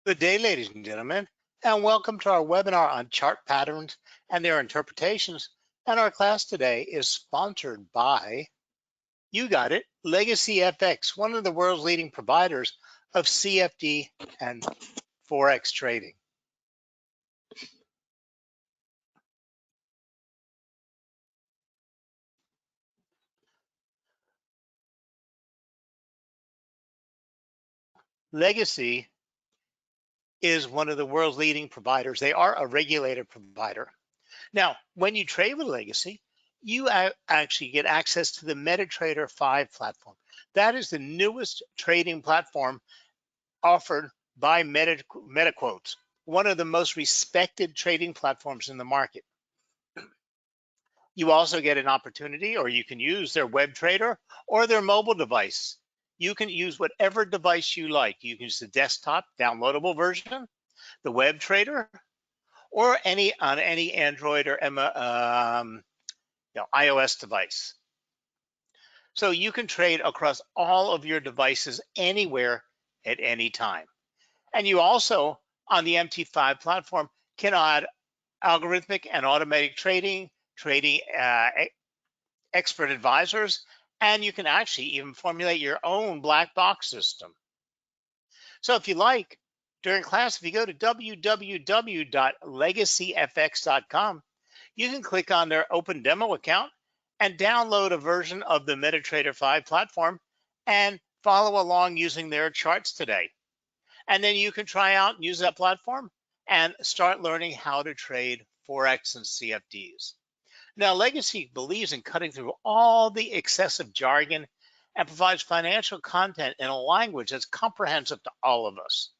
Good day, ladies and gentlemen, and welcome to our webinar on chart patterns and their interpretations. And our class today is sponsored by, you got it, Legacy FX, one of the world's leading providers of CFD and Forex trading. Legacy is one of the world's leading providers. They are a regulated provider. Now, when you trade with Legacy, you actually get access to the MetaTrader 5 platform. That is the newest trading platform offered by MetaQuotes, one of the most respected trading platforms in the market. You also get an opportunity, or you can use their web trader or their mobile device. You can use whatever device you like. You can use the desktop downloadable version, the web trader, or on any Android or iOS device. So you can trade across all of your devices anywhere at any time. And you also, on the MT5 platform, can add algorithmic and automatic trading expert advisors, and you can actually even formulate your own black box system. So if you like, during class, if you go to www.legacyfx.com, you can click on their open demo account and download a version of the MetaTrader 5 platform and follow along using their charts today. And then you can try out and use that platform and start learning how to trade Forex and CFDs. Now, Legacy believes in cutting through all the excessive jargon and provides financial content in a language that's comprehensive to all of us.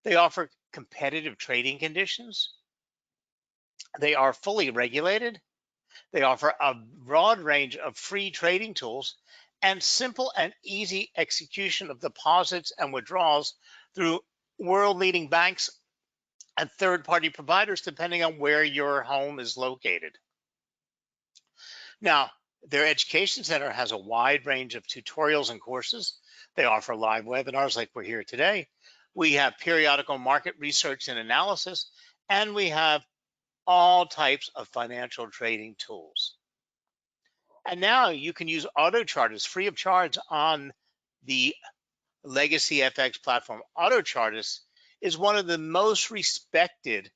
They offer competitive trading conditions. They are fully regulated. They offer a broad range of free trading tools and simple and easy execution of deposits and withdrawals through world-leading banks and third-party providers, depending on where your home is located. Now, their education center has a wide range of tutorials and courses. They offer live webinars like we're here today. We have periodical market research and analysis, and we have all types of financial trading tools. And now you can use AutoChartist free of charge on the Legacy FX platform. AutoChartist is one of the most respected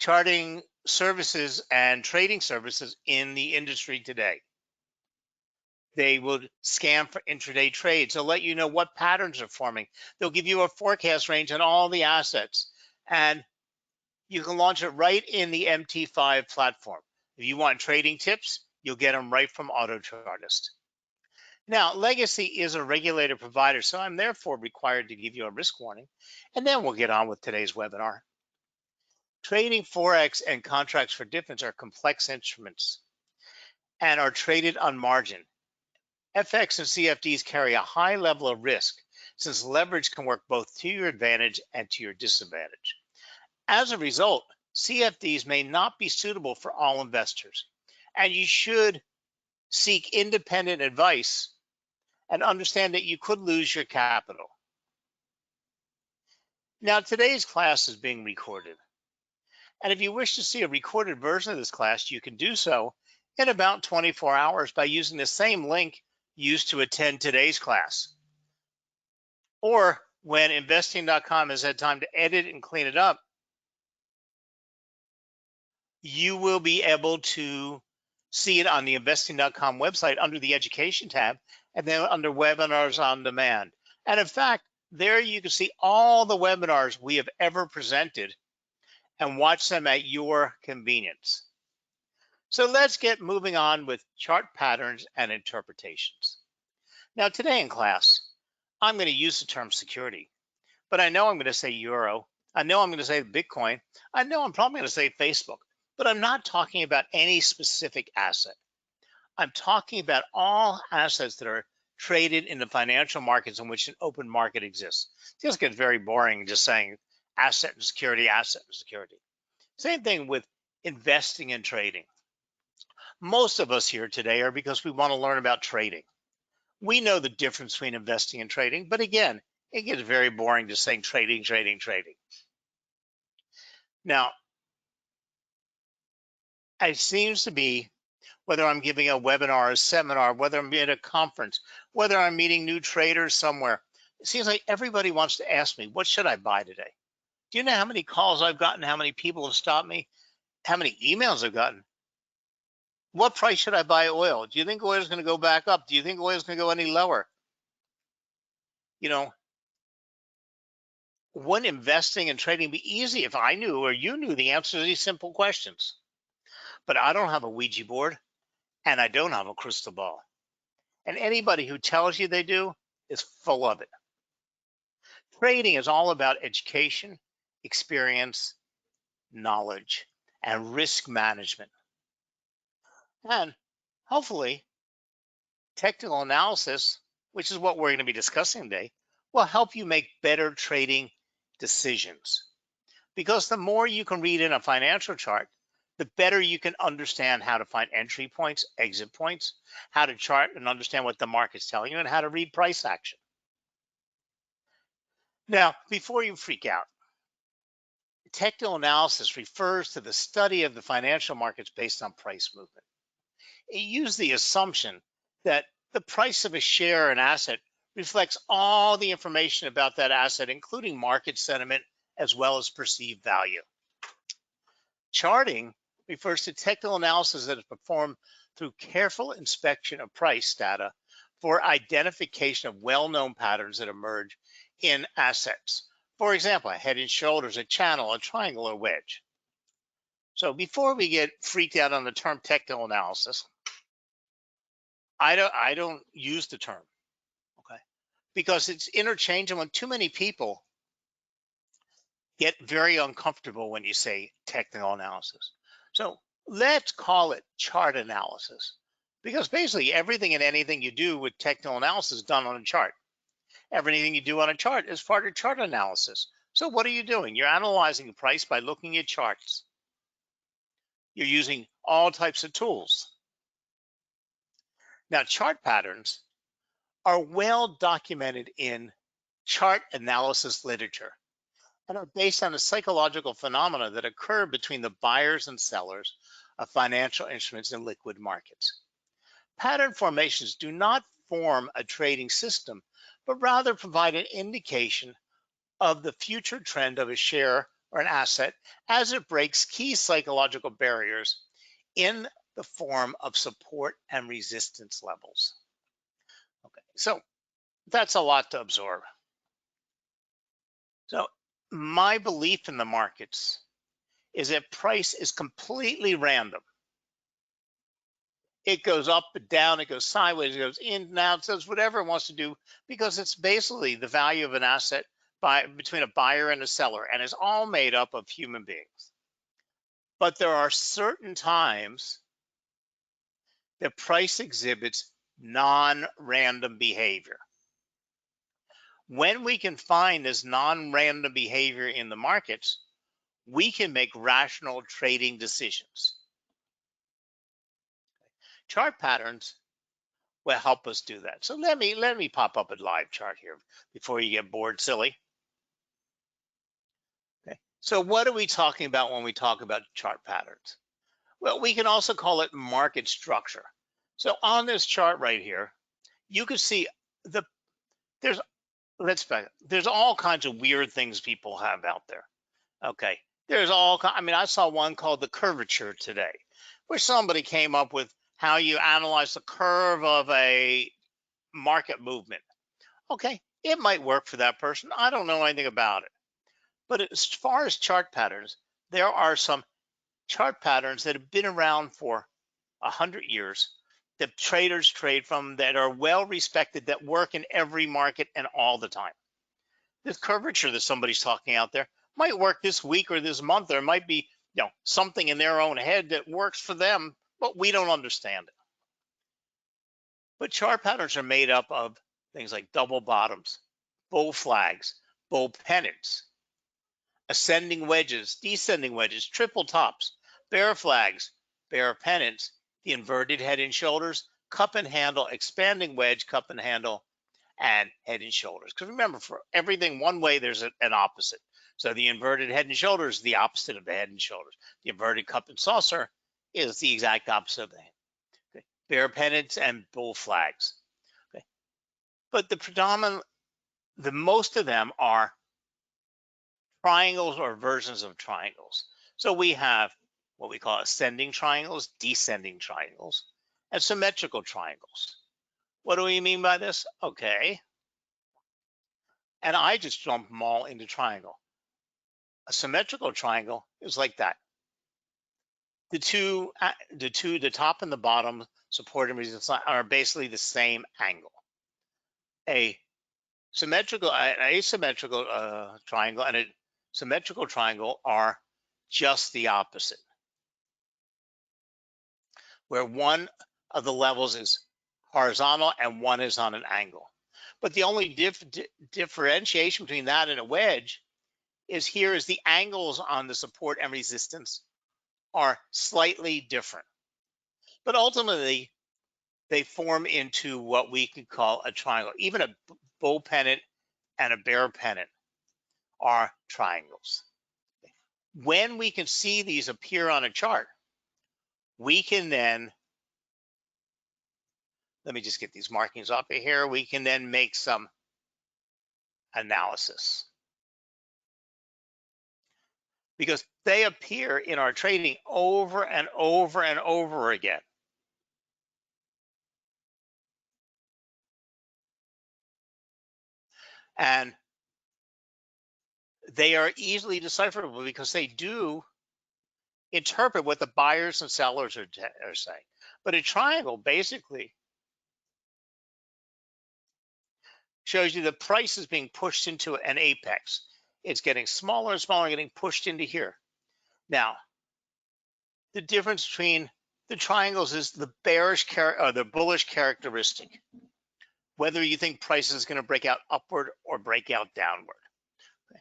charting services and trading services in the industry today. They will scan for intraday trades. They'll let you know what patterns are forming. They'll give you a forecast range on all the assets, and you can launch it right in the MT5 platform. If you want trading tips, you'll get them right from AutoChartist. Now, Legacy is a regulated provider, so I'm therefore required to give you a risk warning, and then we'll get on with today's webinar. Trading Forex and contracts for difference are complex instruments and are traded on margin. FX and CFDs carry a high level of risk since leverage can work both to your advantage and to your disadvantage. As a result, CFDs may not be suitable for all investors, and you should seek independent advice and understand that you could lose your capital. Now, today's class is being recorded, and if you wish to see a recorded version of this class, you can do so in about 24 hours by using the same link used to attend today's class. Or when investing.com has had time to edit and clean it up, you will be able to see it on the investing.com website under the education tab and then under webinars on demand. And in fact, there you can see all the webinars we have ever presented and watch them at your convenience. So let's get moving on with chart patterns and interpretations. Now today in class, I'm going to use the term security, but I know I'm going to say euro. I know I'm going to say Bitcoin. I know I'm probably going to say Facebook, but I'm not talking about any specific asset. I'm talking about all assets that are traded in the financial markets in which an open market exists. It just gets very boring just saying asset and security, asset and security. Same thing with investing and trading. Most of us here today are because we want to learn about trading. We know the difference between investing and trading, but again, it gets very boring just saying trading, trading, trading. Now, it seems to be, whether I'm giving a webinar, a seminar, whether I'm at a conference, whether I'm meeting new traders somewhere, it seems like everybody wants to ask me, what should I buy today? Do you know how many calls I've gotten? How many people have stopped me? How many emails I've gotten? What price should I buy oil? Do you think oil is going to go back up? Do you think oil is going to go any lower? You know, wouldn't investing and trading be easy if I knew or you knew the answer to these simple questions? But I don't have a Ouija board and I don't have a crystal ball. And anybody who tells you they do is full of it. Trading is all about education, experience, knowledge, and risk management. And hopefully, technical analysis, which is what we're going to be discussing today, will help you make better trading decisions. Because the more you can read in a financial chart, the better you can understand how to find entry points, exit points, how to chart and understand what the market's telling you, and how to read price action. Now, before you freak out, technical analysis refers to the study of the financial markets based on price movement. It uses the assumption that the price of a share or an asset reflects all the information about that asset, including market sentiment, as well as perceived value. Charting refers to technical analysis that is performed through careful inspection of price data for identification of well-known patterns that emerge in assets. For example, a head and shoulders, a channel, a triangle, or wedge. So before we get freaked out on the term technical analysis, I don't use the term, okay? Because it's interchangeable and too many people get very uncomfortable when you say technical analysis. So let's call it chart analysis, because basically everything and anything you do with technical analysis is done on a chart. Everything you do on a chart is part of chart analysis. So what are you doing? You're analyzing the price by looking at charts. You're using all types of tools. Now, chart patterns are well documented in chart analysis literature and are based on the psychological phenomena that occur between the buyers and sellers of financial instruments in liquid markets. Pattern formations do not form a trading system, but rather provide an indication of the future trend of a share or an asset as it breaks key psychological barriers in the form of support and resistance levels. Okay, so that's a lot to absorb. So my belief in the markets is that price is completely random. It goes up and down, it goes sideways, it goes in and out, it does whatever it wants to do, because it's basically the value of an asset between a buyer and a seller, and it's all made up of human beings. But there are certain times that price exhibits non-random behavior. When we can find this non-random behavior in the markets, we can make rational trading decisions. Chart patterns will help us do that. So let me pop up a live chart here before you get bored silly. Okay. So what are we talking about when we talk about chart patterns? Well, we can also call it market structure. So on this chart right here, you can see there's all kinds of weird things people have out there. Okay. I saw one called the curvature today, where somebody came up with how you analyze the curve of a market movement. Okay, it might work for that person. I don't know anything about it. But as far as chart patterns, there are some chart patterns that have been around for 100 years that traders trade from, that are well respected, that work in every market and all the time. This curvature that somebody's talking out there might work this week or this month. There might be, something in their own head that works for them, but we don't understand it. But chart patterns are made up of things like double bottoms, bull flags, bull pennants, ascending wedges, descending wedges, triple tops, bear flags, bear pennants, the inverted head and shoulders, cup and handle, expanding wedge, cup and handle, and head and shoulders. Because remember, for everything one way, there's an opposite. So the inverted head and shoulders is the opposite of the head and shoulders. The inverted cup and saucer is the exact opposite of the head. Okay. Bear pennants and bull flags. Okay. But the most of them are triangles or versions of triangles. So we have what we call ascending triangles, descending triangles, and symmetrical triangles. What do we mean by this? Okay. And I just lump them all into triangle. A symmetrical triangle is like that. The top and the bottom support and resistance line are basically the same angle. A asymmetrical triangle and a symmetrical triangle are just the opposite, where one of the levels is horizontal and one is on an angle. But the only differentiation between that and a wedge is here is the angles on the support and resistance are slightly different. But ultimately, they form into what we could call a triangle. Even a bull pennant and a bear pennant are triangles. When we can see these appear on a chart, we can then, let me just get these markings off of here, we can then make some analysis. Because they appear in our trading over and over and over again. And they are easily decipherable because they do interpret what the buyers and sellers are saying. But a triangle basically shows you the price is being pushed into an apex. It's getting smaller and smaller, getting pushed into here. Now, the difference between the triangles is the the bullish characteristic. Whether you think price is going to break out upward or break out downward. Okay.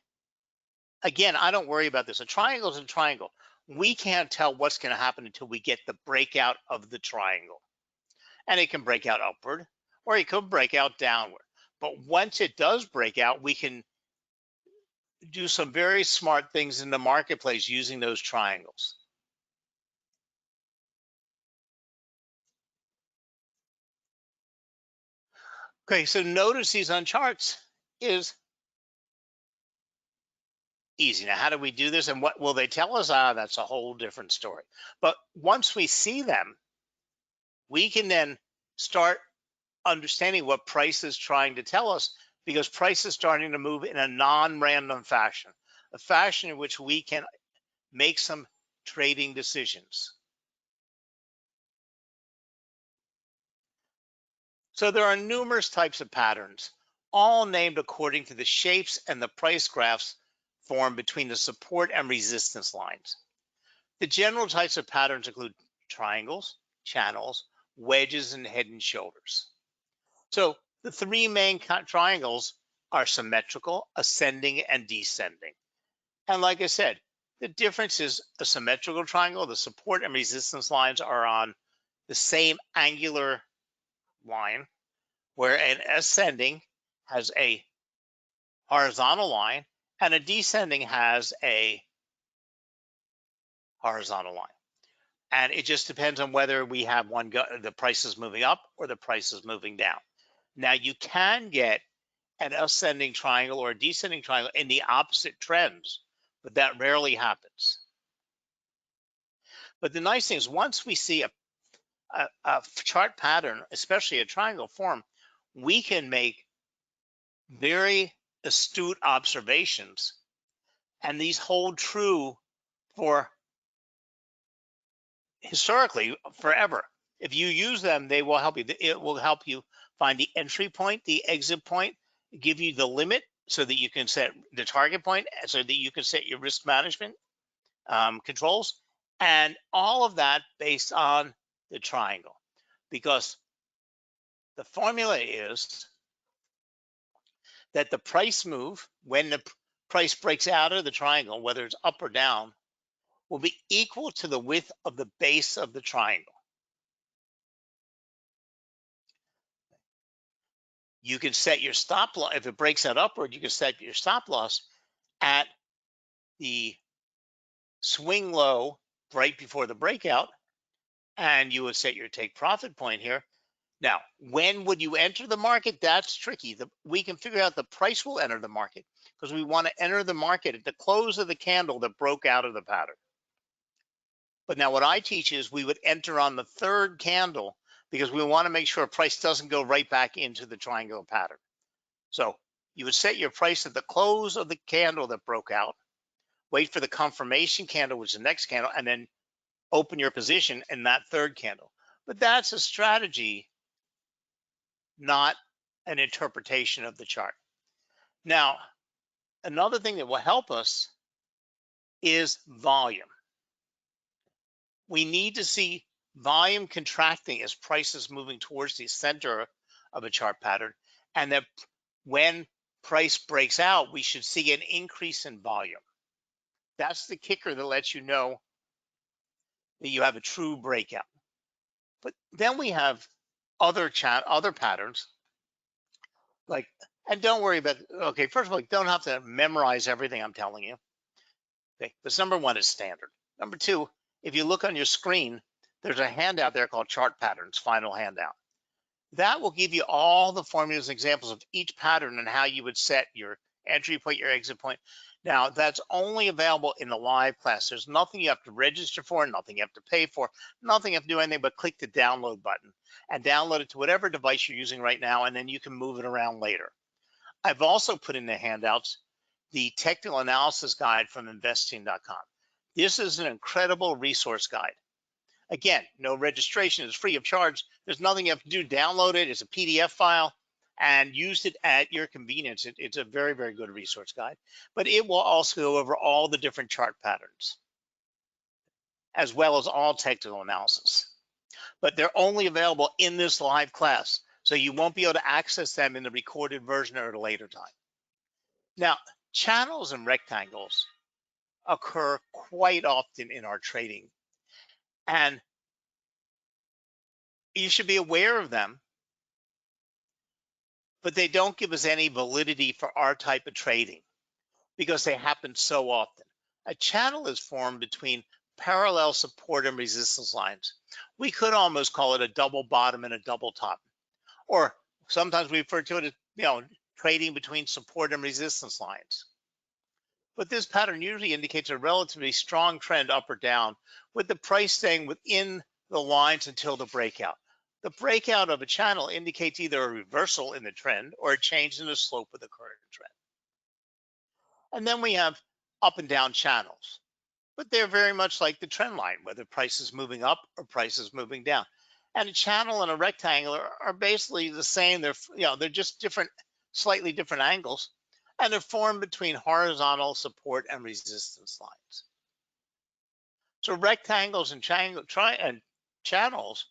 Again, I don't worry about this. A triangle is a triangle. We can't tell what's going to happen until we get the breakout of the triangle. And it can break out upward or it could break out downward. But once it does break out, we can do some very smart things in the marketplace using those triangles. Okay, so notice these on charts is easy. Now, how do we do this and what will they tell us? That's a whole different story. But once we see them, we can then start understanding what price is trying to tell us, because price is starting to move in a non-random fashion, a fashion in which we can make some trading decisions. So there are numerous types of patterns, all named according to the shapes and the price graphs formed between the support and resistance lines. The general types of patterns include triangles, channels, wedges, and head and shoulders. So the three main triangles are symmetrical, ascending, and descending. And like I said, the difference is a symmetrical triangle, the support and resistance lines are on the same angular line, where an ascending has a horizontal line and a descending has a horizontal line. And it just depends on whether we have the price is moving up or the price is moving down. Now you can get an ascending triangle or a descending triangle in the opposite trends, but that rarely happens. But the nice thing is once we see a chart pattern, especially a triangle form, we can make very astute observations, and these hold true for historically forever. If you use them, they will help you. It will help you find the entry point, the exit point, give you the limit so that you can set the target point, so that you can set your risk management controls, and all of that based on the triangle. Because the formula is that the price move, when the price breaks out of the triangle, whether it's up or down, will be equal to the width of the base of the triangle. You can set your stop loss. If it breaks out upward, you can set your stop loss at the swing low right before the breakout, and you would set your take profit point here. Now, when would you enter the market? That's tricky. We can figure out the price we'll enter the market because we want to enter the market at the close of the candle that broke out of the pattern. But now what I teach is we would enter on the third candle because we want to make sure price doesn't go right back into the triangular pattern. So you would set your price at the close of the candle that broke out, wait for the confirmation candle, which is the next candle, and then open your position in that third candle. But that's a strategy, not an interpretation of the chart. Now, another thing that will help us is volume. We need to see volume contracting as price is moving towards the center of a chart pattern, and that when price breaks out, we should see an increase in volume. That's the kicker that lets you know that you have a true breakout. But then we have other patterns, like, and don't worry about, okay, first of all, you don't have to memorize everything I'm telling you. Okay, this number one is standard. Number two, if you look on your screen, there's a handout there called Chart Patterns, final handout. That will give you all the formulas and examples of each pattern and how you would set your entry point, your exit point. Now, that's only available in the live class. There's nothing you have to register for, nothing you have to pay for, nothing you have to do anything but click the download button and download it to whatever device you're using right now, and then you can move it around later. I've also put in the handouts the technical analysis guide from investing.com. This is an incredible resource guide. Again, no registration, it's free of charge. There's nothing you have to do. Download it, it's a PDF file, and use it at your convenience. It's a very, very good resource guide, but it will also go over all the different chart patterns, as well as all technical analysis. But they're only available in this live class, so you won't be able to access them in the recorded version or at a later time. Now, channels and rectangles occur quite often in our trading, and you should be aware of them, but they don't give us any validity for our type of trading because they happen so often. A channel is formed between parallel support and resistance lines. We could almost call it a double bottom and a double top, or sometimes we refer to it as, trading between support and resistance lines. But this pattern usually indicates a relatively strong trend up or down, with the price staying within the lines until the breakout. The breakout of a channel indicates either a reversal in the trend or a change in the slope of the current trend. And then we have up and down channels, but they're very much like the trend line, whether price is moving up or price is moving down. And a channel and a rectangle are basically the same. They're just different, slightly different angles, and they're formed between horizontal support and resistance lines. So rectangles and channels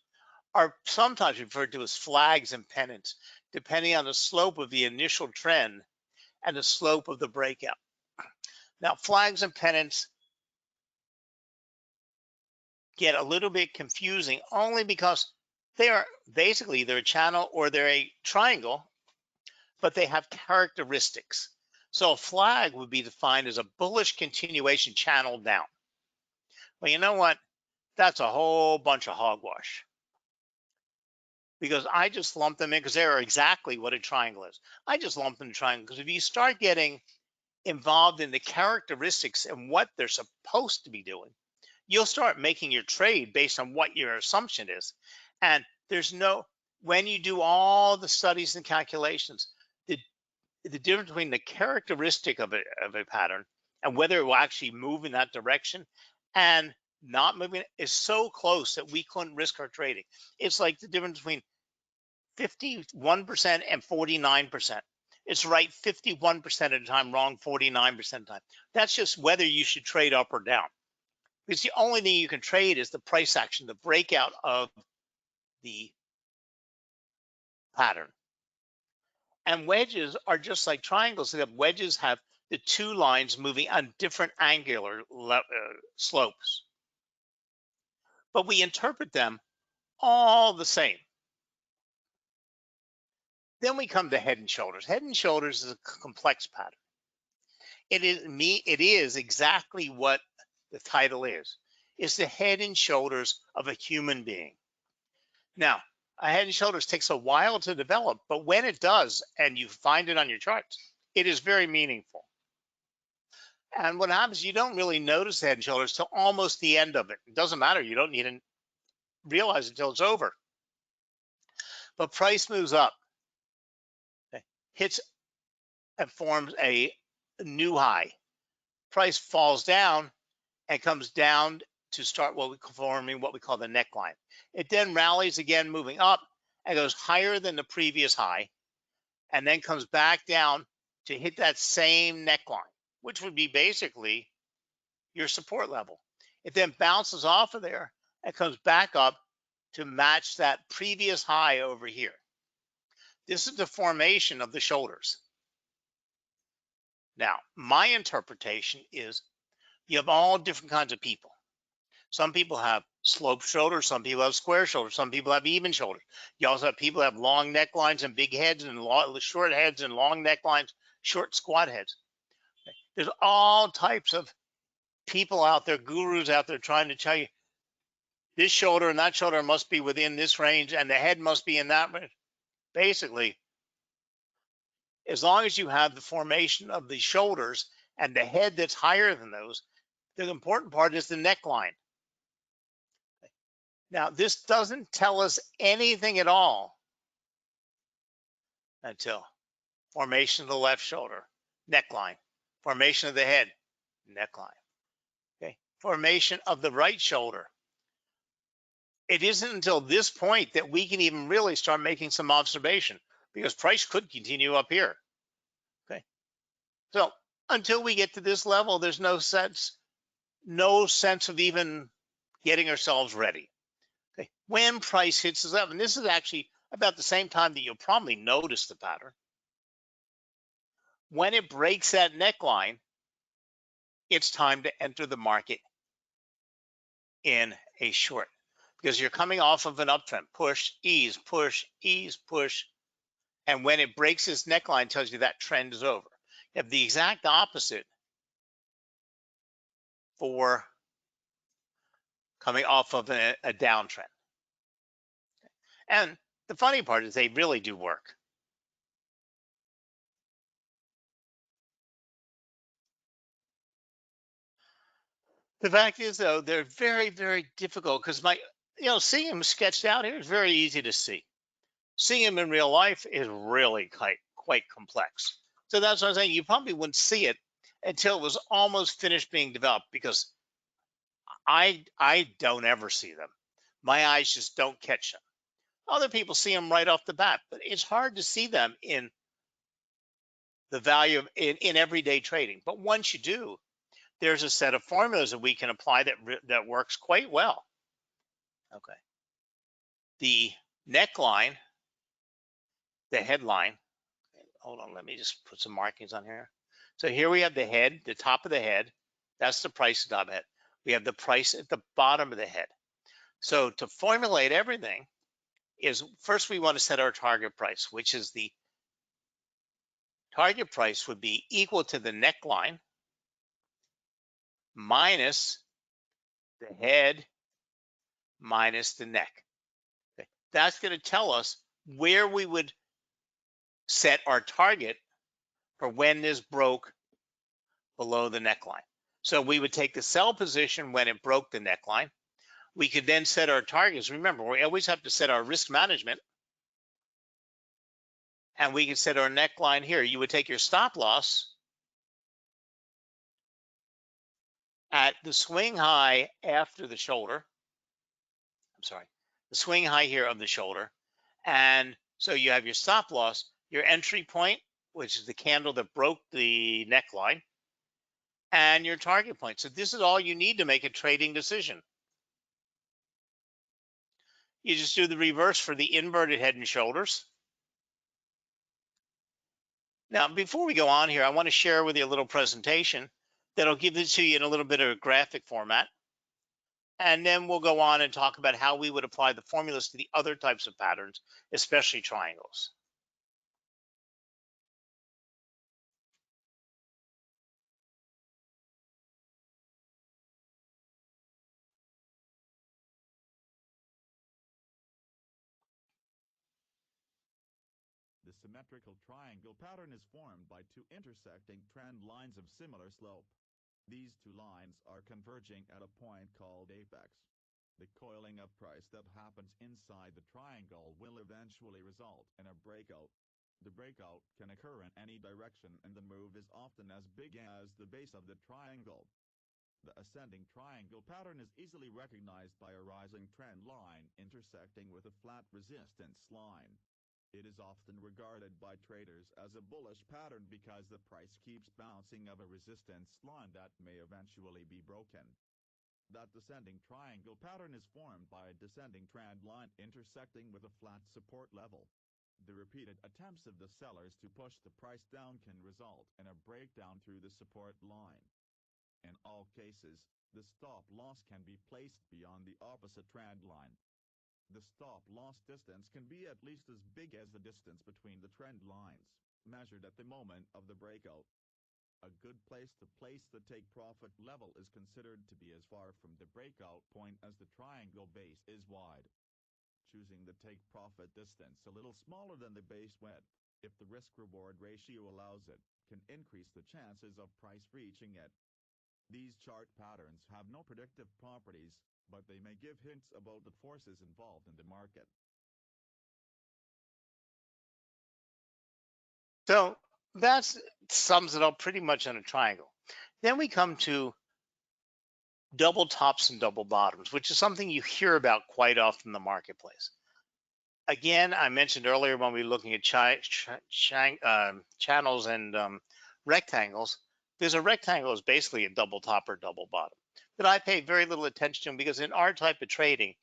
are sometimes referred to as flags and pennants, depending on the slope of the initial trend and the slope of the breakout. Now, flags and pennants get a little bit confusing only because they're a channel or they're a triangle, but they have characteristics. So a flag would be defined as a bullish continuation channel down. Well, you know what? That's a whole bunch of hogwash, because I just lump them in because they're exactly what a triangle is. I just lump them in triangle because if you start getting involved in the characteristics and what they're supposed to be doing, you'll start making your trade based on what your assumption is. And when you do all the studies and calculations, the difference between the characteristic of a pattern and whether it will actually move in that direction and not moving is so close that we couldn't risk our trading. It's like the difference between 51% and 49%. It's right 51% of the time, wrong 49% of the time. That's just whether you should trade up or down. Because the only thing you can trade is the price action, the breakout of the pattern. And wedges are just like triangles. Wedges have the two lines moving on different angular slopes. But we interpret them all the same. Then we come to head and shoulders. Head and shoulders is a complex pattern. It is exactly what the title is. It's the head and shoulders of a human being. Now, a head and shoulders takes a while to develop, but when it does, and you find it on your charts, it is very meaningful. And what happens, you don't really notice the head and shoulders till almost the end of it. It doesn't matter. You don't need to realize it until it's over. But price moves up, hits and forms a new high. Price falls down and comes down to start forming what we call the neckline. It then rallies again, moving up and goes higher than the previous high, and then comes back down to hit that same neckline, which would be basically your support level. It then bounces off of there and comes back up to match that previous high over here. This is the formation of the shoulders. Now, my interpretation is you have all different kinds of people. Some people have sloped shoulders, some people have square shoulders, some people have even shoulders. You also have people that have long necklines and big heads, and short heads and long necklines, short squat heads. There's all types of people out there, gurus out there trying to tell you this shoulder and that shoulder must be within this range and the head must be in that range. Basically, as long as you have the formation of the shoulders and the head that's higher than those, the important part is the neckline. Now, this doesn't tell us anything at all until formation of the left shoulder, neckline, formation of the head, neckline, okay, formation of the right shoulder. It isn't until this point that we can even really start making some observation, because price could continue up here, okay? So until we get to this level, there's no sense of even getting ourselves ready. Okay, when price hits this level, and this is actually about the same time that you'll probably notice the pattern. When it breaks that neckline, it's time to enter the market in a short, because you're coming off of an uptrend. Push, ease, push, ease, push. And when it breaks this neckline, it tells you that trend is over. You have the exact opposite for coming off of a downtrend. And the funny part is they really do work. The fact is, though, they're very, very difficult because seeing them sketched out here is very easy to see. Seeing them in real life is really quite complex. So that's what I'm saying. You probably wouldn't see it until it was almost finished being developed, because I don't ever see them. My eyes just don't catch them. Other people see them right off the bat, but it's hard to see them in the value of in everyday trading. But once you do, there's a set of formulas that we can apply that works quite well. Okay. The neckline, the headline. Hold on, let me just put some markings on here. So here we have the head, the top of the head. That's the price at the top of the head. We have the price at the bottom of the head. So to formulate everything is, first we want to set our target price, which is the target price would be equal to the neckline minus the head minus the neck. Okay. That's going to tell us where we would set our target for when this broke below the neckline. So we would take the sell position when it broke the neckline. We could then set our targets. Remember, we always have to set our risk management. And we can set our neckline here. You would take your stop loss at the swing high after the shoulder. I'm sorry, the swing high here of the shoulder. And so you have your stop loss, your entry point, which is the candle that broke the neckline, and your target point. So this is all you need to make a trading decision. You just do the reverse for the inverted head and shoulders. Now, before we go on here, I want to share with you a little presentation that'll give this to you in a little bit of a graphic format. And then we'll go on and talk about how we would apply the formulas to the other types of patterns, especially triangles. The symmetrical triangle pattern is formed by two intersecting trend lines of similar slope. These two lines are converging at a point called apex. The coiling of price that happens inside the triangle will eventually result in a breakout. The breakout can occur in any direction and the move is often as big as the base of the triangle. The ascending triangle pattern is easily recognized by a rising trend line intersecting with a flat resistance line. It is often regarded by traders as a bullish pattern because the price keeps bouncing off a resistance line that may eventually be broken. That descending triangle pattern is formed by a descending trend line intersecting with a flat support level. The repeated attempts of the sellers to push the price down can result in a breakdown through the support line. In all cases, the stop loss can be placed beyond the opposite trend line. The stop loss distance can be at least as big as the distance between the trend lines, measured at the moment of the breakout. A good place to place the take profit level is considered to be as far from the breakout point as the triangle base is wide. Choosing the take profit distance a little smaller than the base width, if the risk-reward ratio allows it, can increase the chances of price reaching it. These chart patterns have no predictive properties, but they may give hints about the forces involved in the market. So that sums it up pretty much in a triangle. Then we come to double tops and double bottoms, which is something you hear about quite often in the marketplace. Again, I mentioned earlier when we were looking at channels and rectangles, there's a rectangle is basically a double top or double bottom that I pay very little attention to because in our type of trading,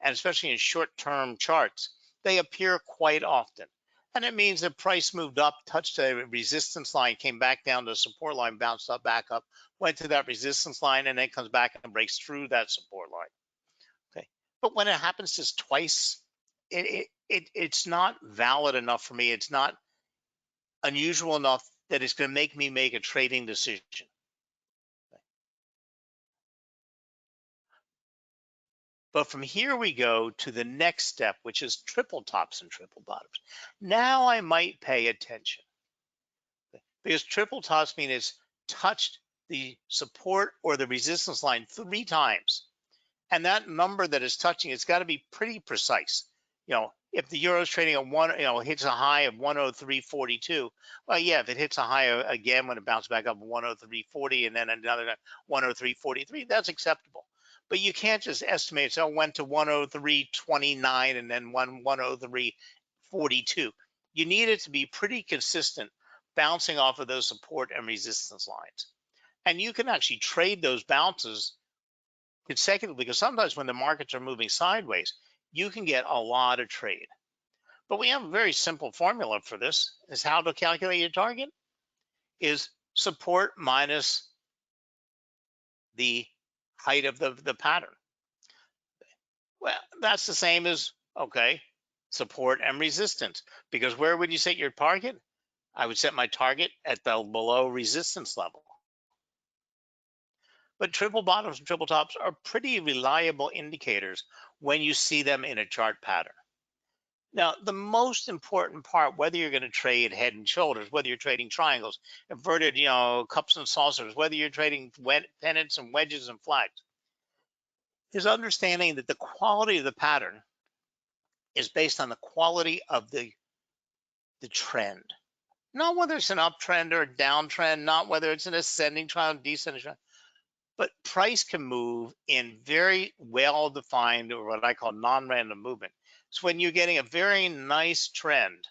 and especially in short-term charts, they appear quite often. And it means the price moved up, touched a resistance line, came back down to the support line, bounced up, back up, went to that resistance line, and then comes back and breaks through that support line. Okay, but when it happens just twice, it's not valid enough for me. It's not unusual enough that it's going to make me make a trading decision. But from here we go to the next step, which is triple tops and triple bottoms. Now I might pay attention because triple tops mean it's touched the support or the resistance line 3 times. And that number that is touching, it's got to be pretty precise. If the euro is trading at hits a high of 103.42, well, yeah, if it hits a high again when it bounces back up 103.40 and then another 103.43, that's acceptable. But you can't just estimate, so it went to 103.29 and then 103.42. You need it to be pretty consistent, bouncing off of those support and resistance lines. And you can actually trade those bounces consecutively because sometimes when the markets are moving sideways, you can get a lot of trade. But we have a very simple formula for this, is how to calculate your target is support minus the height of the pattern. Well, that's the same as, okay, support and resistance. Because where would you set your target? I would set my target at the below resistance level. But triple bottoms and triple tops are pretty reliable indicators when you see them in a chart pattern. Now, the most important part, whether you're going to trade head and shoulders, whether you're trading triangles, inverted, cups and saucers, whether you're trading pennants and wedges and flags, is understanding that the quality of the pattern is based on the quality of the trend. Not whether it's an uptrend or a downtrend, not whether it's an ascending trend, descending trend, but price can move in very well-defined, or what I call non-random movement. So when you're getting a very nice trend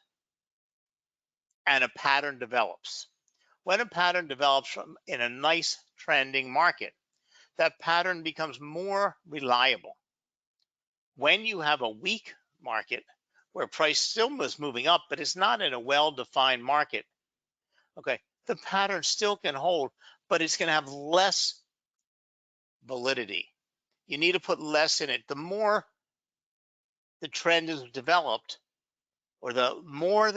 and a pattern develops. When a pattern develops in a nice trending market, that pattern becomes more reliable. When you have a weak market where price still is moving up, but it's not in a well-defined market, okay, the pattern still can hold, but it's going to have less validity. You need to put less in it. The more the trend is developed, or the more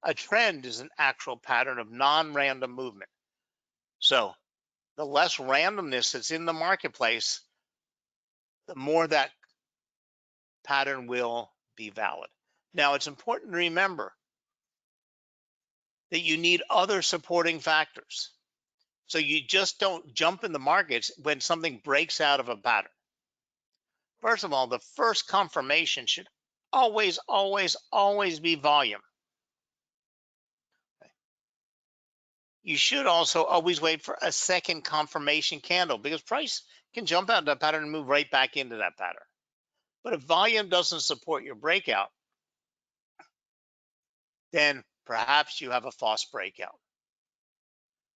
a trend is an actual pattern of non-random movement. So the less randomness that's in the marketplace, the more that pattern will be valid. Now, it's important to remember that you need other supporting factors. So you just don't jump in the markets when something breaks out of a pattern. First of all, the first confirmation should always, always, always be volume. You should also always wait for a second confirmation candle, because price can jump out of that pattern and move right back into that pattern. But if volume doesn't support your breakout, then perhaps you have a false breakout.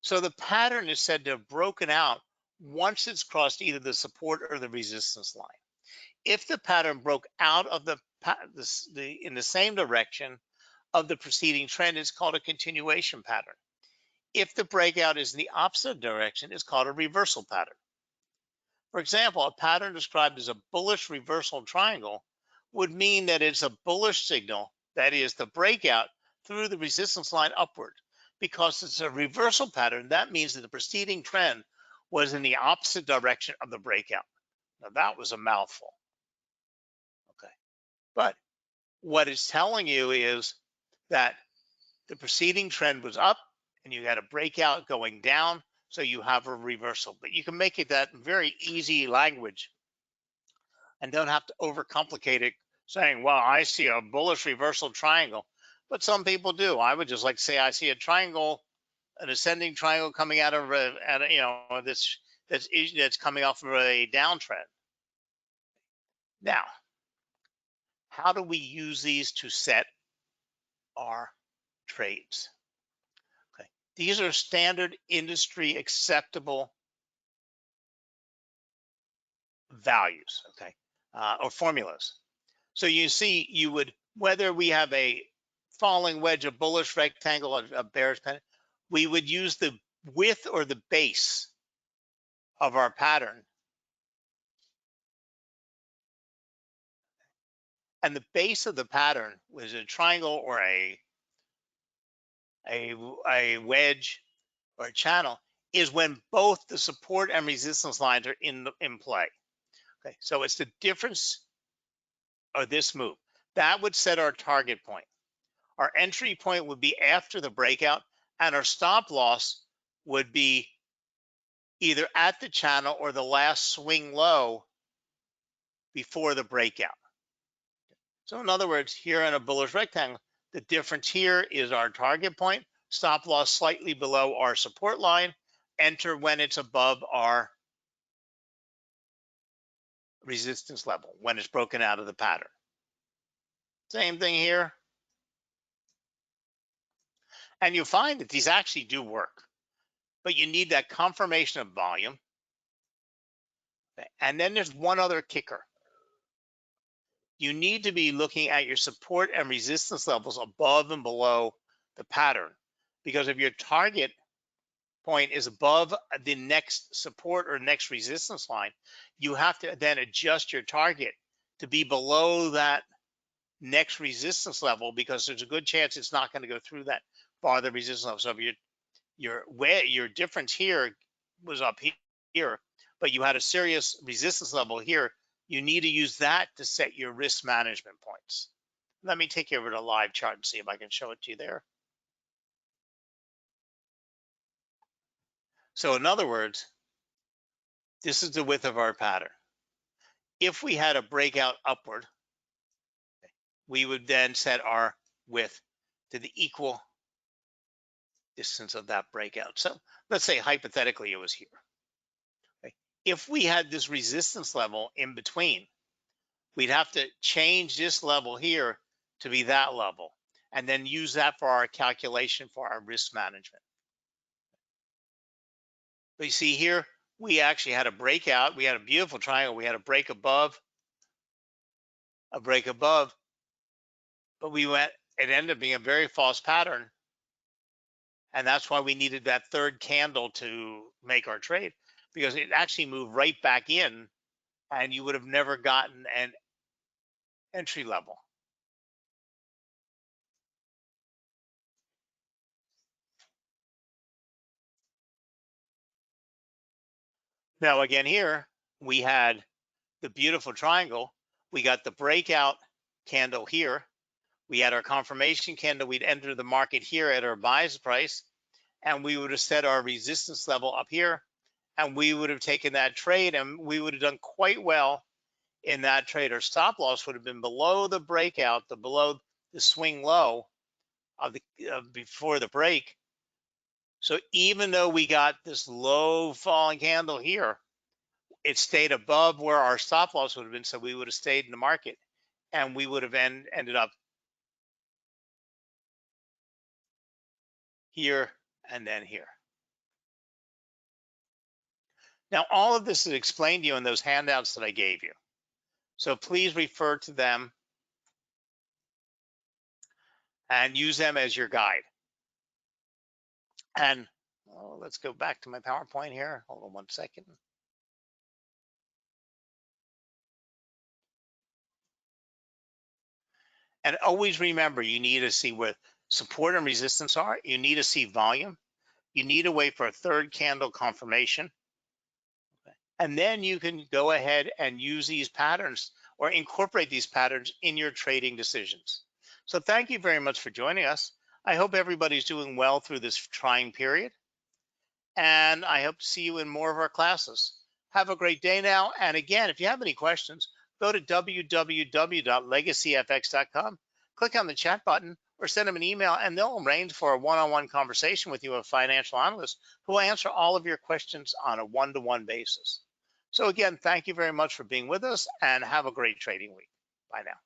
So the pattern is said to have broken out once it's crossed either the support or the resistance line. If the pattern broke out of in the same direction of the preceding trend, it's called a continuation pattern. If the breakout is in the opposite direction, it's called a reversal pattern. For example, a pattern described as a bullish reversal triangle would mean that it's a bullish signal, that is, the breakout through the resistance line upward. Because it's a reversal pattern, that means that the preceding trend was in the opposite direction of the breakout. Now, that was a mouthful. Okay. But what it's telling you is that the preceding trend was up and you had a breakout going down, so you have a reversal. But you can make it that very easy language and don't have to overcomplicate it saying, well, I see a bullish reversal triangle. But some people do. I would just like to say I see a triangle, an ascending triangle coming out of that's coming off of a downtrend. Now, how do we use these to set our trades? Okay, these are standard industry acceptable values, okay, or formulas. So you see, you would, whether we have a falling wedge, a bullish rectangle, a bearish pennant, we would use the width or the base of our pattern. And the base of the pattern was a triangle or a wedge or a channel, is when both the support and resistance lines are in play. Okay, so it's the difference of this move that would set our target point. Our entry point would be after the breakout, and our stop loss would be either at the channel or the last swing low before the breakout. So in other words, here in a bullish rectangle, the difference here is our target point, stop loss slightly below our support line, enter when it's above our resistance level, when it's broken out of the pattern. Same thing here. And you'll find that these actually do work, but you need that confirmation of volume. And then there's one other kicker. You need to be looking at your support and resistance levels above and below the pattern, because if your target point is above the next support or next resistance line, you have to then adjust your target to be below that next resistance level, because there's a good chance it's not going to go through that farther resistance level. So if your difference here was up here, but you had a serious resistance level here, you need to use that to set your risk management points. Let me take you over to a live chart and see if I can show it to you there. So in other words, this is the width of our pattern. If we had a breakout upward, we would then set our width to the equal distance of that breakout. So let's say hypothetically it was here. Okay. If we had this resistance level in between, we'd have to change this level here to be that level, and then use that for our calculation for our risk management. But you see here, we actually had a breakout. We had a beautiful triangle. We had a break above, but it ended up being a very false pattern. And that's why we needed that third candle to make our trade, because it actually moved right back in and you would have never gotten an entry level. Now, again, here we had the beautiful triangle. We got the breakout candle here. We had our confirmation candle. We'd enter the market here at our buys price, and we would have set our resistance level up here, and we would have taken that trade, and we would have done quite well in that trade. Our stop loss would have been below the breakout, below the swing low of the before the break. So even though we got this low falling candle here, it stayed above where our stop loss would have been. So we would have stayed in the market, and we would have ended up here and then here. Now, all of this is explained to you in those handouts that I gave you. So please refer to them and use them as your guide. And let's go back to my PowerPoint here. Hold on one second. And always remember, you need to see where support and resistance are. You need to see volume. You need to wait for a third candle confirmation. And then you can go ahead and use these patterns or incorporate these patterns in your trading decisions. So thank you very much for joining us. I hope everybody's doing well through this trying period. And I hope to see you in more of our classes. Have a great day now. And again, if you have any questions, go to www.legacyfx.com, click on the chat button, or send them an email, and they'll arrange for a one-on-one conversation with you, a financial analyst, who will answer all of your questions on a one-to-one basis. So again, thank you very much for being with us, and have a great trading week. Bye now.